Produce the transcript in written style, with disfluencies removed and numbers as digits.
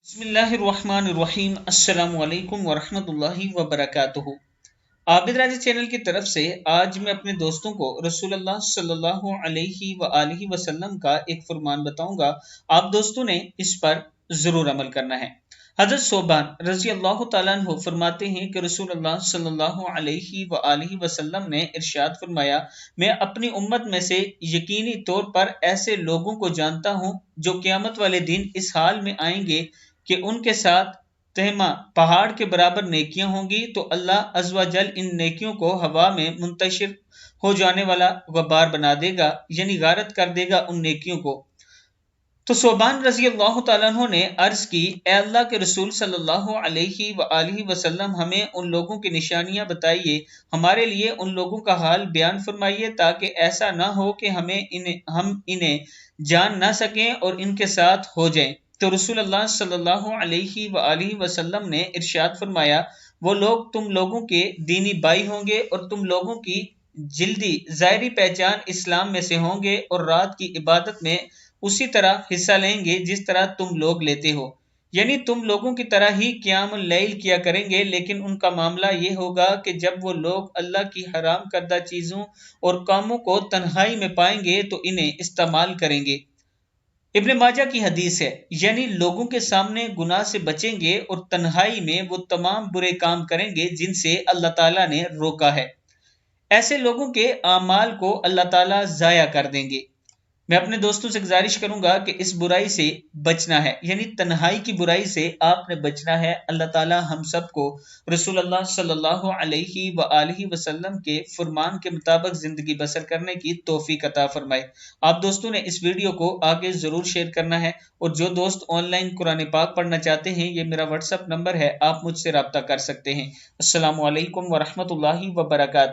बिस्मिल्लाहिर्रहमानिर्रहीम। अस्सलामु अलैकुम वरहमतुल्लाहि वबरकातुहू। आबिद राजा चैनल की तरफ से आज मैं अपने दोस्तों को रसूलुल्लाह सल्लल्लाहु अलैहि वआलिहि वसल्लम का एक फरमान बताऊंगा। आप दोस्तों ने इस पर जरूर अमल करना है। हजरत सोबान रजी अल्लाह तआला अन्हु फरमाते हैं कि रसूलुल्लाह सल्लल्लाहु अलैहि वआलिहि वसल्लम ने इरशाद फरमाया, मैं अपनी उम्मत में से यकीनी तौर पर ऐसे लोगों को जानता हूं जो क़यामत वाले दिन इस हाल में आएंगे कि उनके साथ तहमा पहाड़ के बराबर नेकियां होंगी, तो अल्लाह अज़्ज़ व जल इन नेकियों को हवा में मुंतशिर हो जाने वाला गबार बना देगा, यानी गारत कर देगा उन नेकियों को। तो सोबान रजी अल्लाह तआला अन्हु ने अर्ज की, ए अल्लाह के रसूल सल्लल्लाहु अलैहि वआलिहि वसल्लम, हमें उन लोगों की निशानियां बताइए, हमारे लिए उन लोगों का हाल बयान फरमाइए, ताकि ऐसा ना हो कि हम इन्हें जान ना सकें और इनके साथ हो जाएं। तो रसूलुल्लाह सल्लल्लाहु अलैहि वआलिहि वसल्लम ने इरशाद फरमाया, वो लोग तुम लोगों के दीनी भाई होंगे और तुम लोगों की जिल्दी ज़ाहिरी पहचान इस्लाम में से होंगे और रात की इबादत में उसी तरह हिस्सा लेंगे जिस तरह तुम लोग लेते हो, यानी तुम लोगों की तरह ही क़यामुल लैल किया करेंगे। लेकिन उनका मामला ये होगा कि जब वो लोग अल्लाह की हराम करदा चीज़ों और कामों को तन्हाई में पाएंगे तो इन्हें इस्तेमाल करेंगे। इब्न माजा की हदीस है, यानी लोगों के सामने गुनाह से बचेंगे और तन्हाई में वो तमाम बुरे काम करेंगे जिनसे अल्लाह ताला ने रोका है। ऐसे लोगों के आमाल को अल्लाह ताला ज़ाया कर देंगे। मैं अपने दोस्तों से गुजारिश करूंगा कि इस बुराई से बचना है, यानी तन्हाई की बुराई से आपने बचना है। अल्लाह ताला हम सबको रसूलुल्लाह सल्लल्लाहु अलैहि वआलिहि वसल्लम के फरमान के मुताबिक जिंदगी बसर करने की तौफीक अता फरमाए। आप दोस्तों ने इस वीडियो को आगे जरूर शेयर करना है, और जो दोस्त ऑनलाइन कुरान पाक पढ़ना चाहते हैं, ये मेरा व्हाट्सएप नंबर है, आप मुझसे रब्ता कर सकते हैं। अस्सलामु अलैकुम वरहमतुल्लाहि वबरकातुहू।